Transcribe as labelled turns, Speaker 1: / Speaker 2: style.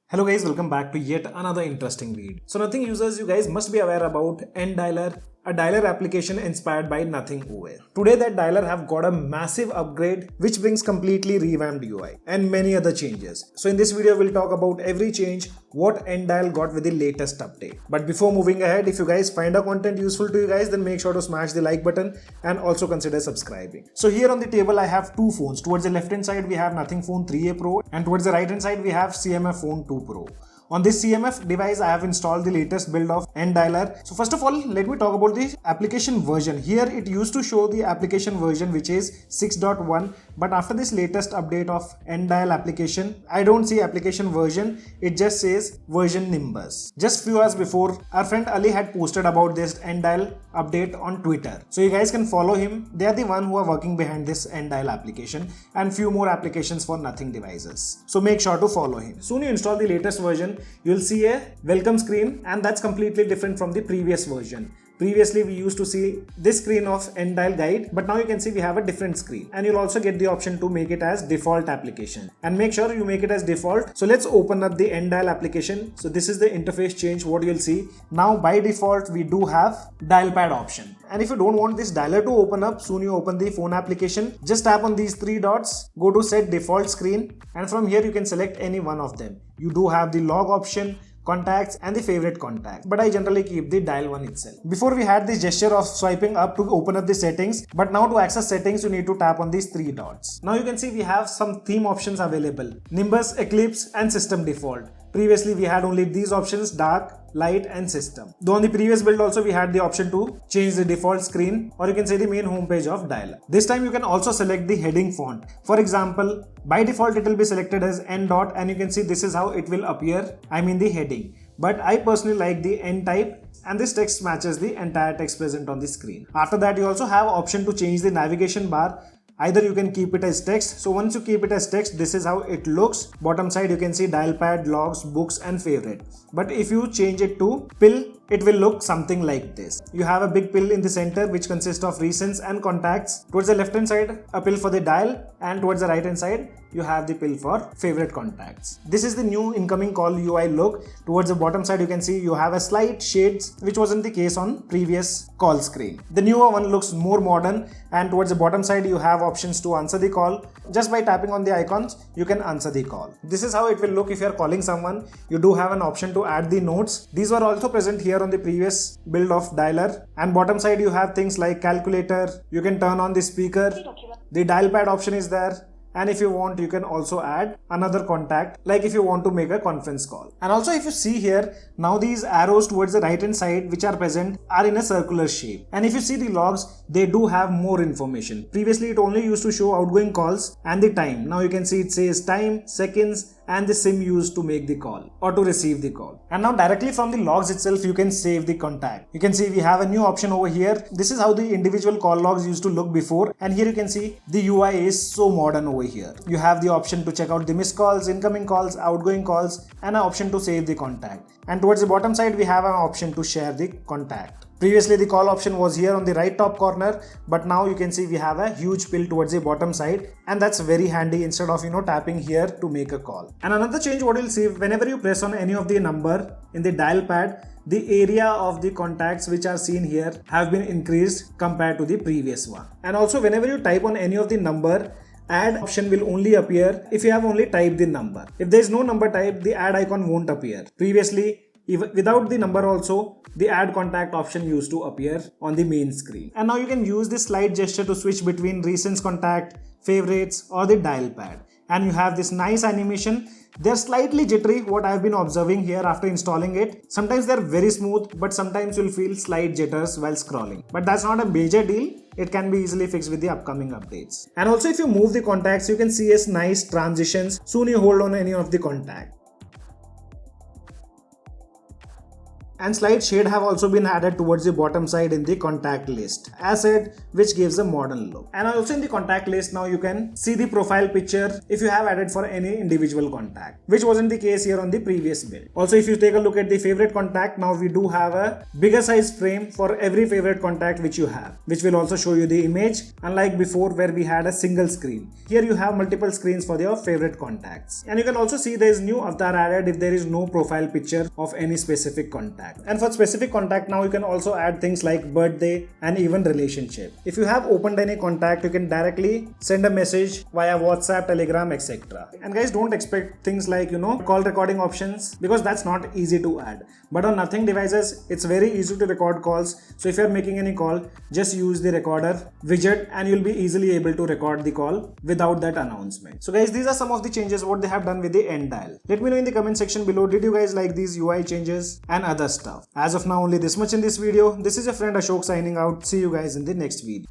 Speaker 1: Hello guys, welcome back to yet another interesting video. So nothing users, you guys must be aware about NDialer, a dialer application inspired by Nothing OS. Today that dialer have got a massive upgrade which brings completely revamped UI and many other changes. So in this video we'll talk about every change what NDial got with the latest update. But before moving ahead, if you guys find our content useful to you guys, then make sure to smash the like button and also consider subscribing. So here on the table I have two phones. Towards the left hand side we have Nothing Phone 3A Pro and towards the right hand side we have CMF Phone 2 Pro. On this CMF device, I have installed the latest build of NDialer. So first of all, let me talk about the application version. Here it used to show the application version which is 6.1, but after this latest update of NDial application, I don't see application version, it just says version Nimbus. Just few hours before, our friend Ali had posted about this NDial update on Twitter. So you guys can follow him. They are the one who are working behind this NDial application and few more applications for Nothing devices. So make sure to follow him. Soon you install the latest version, you'll see a welcome screen and that's completely different from the previous version. Previously we used to see this screen of NDial guide, but now you can see we have a different screen and you'll also get the option to make it as default application and make sure you make it as default. So let's open up the NDial application. So this is the interface change what you'll see. Now by default we do have dial pad option. And if you don't want this dialer to open up, soon you open the phone application, just tap on these three dots, go to set default screen and from here you can select any one of them. You do have the log option, contacts and the favorite contact, but I generally keep the dial one itself. Before we had this gesture of swiping up to open up the settings, but now to access settings you need to tap on these three dots. Now you can see we have some theme options available: Nimbus, Eclipse and System Default. Previously we had only these options: dark, light and system. Though on the previous build also we had the option to change the default screen, or you can say the main homepage of dialer. This time you can also select the heading font. For example, by default it will be selected as N dot and you can see this is how it will appear, I mean the heading. But I personally like the N type and this text matches the entire text present on the screen. After that you also have option to change the navigation bar. Either you can keep it as text. So once you keep it as text, this is how it looks. Bottom side you can see dial pad, logs, books and favorite. But if you change it to pill, it will look something like this. You have a big pill in the center which consists of recents and contacts. Towards the left hand side, a pill for the dial, and towards the right hand side, you have the pill for favorite contacts. This is the new incoming call UI look. Towards the bottom side, you can see you have a slight shades which wasn't the case on previous call screen. The newer one looks more modern, and towards the bottom side, you have options to answer the call. Just by tapping on the icons, you can answer the call. This is how it will look if you are calling someone. You do have an option to add the notes. These were also present here on the previous build of dialer. And bottom side you have things like calculator. You can turn on the speaker. The dial pad option is there. And if you want, you can also add another contact, like if you want to make a conference call. And also if you see here, now these arrows towards the right hand side which are present are in a circular shape. And if you see the logs, they do have more information. Previously it only used to show outgoing calls and the time. Now you can see it says time, seconds and the SIM used to make the call or to receive the call. And now directly from the logs itself you can save the contact. You can see we have a new option over here. This is how the individual call logs used to look before, and here you can see the UI is so modern over here. You have the option to check out the missed calls, incoming calls, outgoing calls and an option to save the contact. And towards the bottom side we have an option to share the contact. Previously the call option was here on the right top corner, but now you can see we have a huge pill towards the bottom side, and that's very handy instead of tapping here to make a call. And another change what you'll see, whenever you press on any of the number in the dial pad, the area of the contacts which are seen here have been increased compared to the previous one. And also whenever you type on any of the number, add option will only appear if you have only typed the number. If there is no number typed, the add icon won't appear. Previously, without the number also, the add contact option used to appear on the main screen. And now you can use this slide gesture to switch between recent contact, favorites or the dial pad. And you have this nice animation. They're slightly jittery, what I've been observing here after installing it. Sometimes they're very smooth, but sometimes you'll feel slight jitters while scrolling. But that's not a major deal. It can be easily fixed with the upcoming updates. And also if you move the contacts, you can see as nice transitions. Soon you hold on any of the contact. And slight shade have also been added towards the bottom side in the contact list, as said, which gives a modern look. And also in the contact list now you can see the profile picture if you have added for any individual contact, which wasn't the case here on the previous build. Also, if you take a look at the favorite contact, now we do have a bigger size frame for every favorite contact which you have, which will also show you the image, unlike before where we had a single screen. Here you have multiple screens for your favorite contacts. And you can also see there is new avatar added if there is no profile picture of any specific contact. And for specific contact now you can also add things like birthday and even relationship. If you have opened any contact, you can directly send a message via WhatsApp, Telegram, etc. And guys, don't expect things like call recording options, because that's not easy to add. But on nothing devices, it's very easy to record calls. So if you're making any call, just use the recorder widget and you'll be easily able to record the call without that announcement. So guys, these are some of the changes what they have done with the end dial. Let me know in the comment section below, did you guys like these UI changes and other stuff? As of now, only this much in this video. This is your friend Ashok signing out. See you guys in the next video.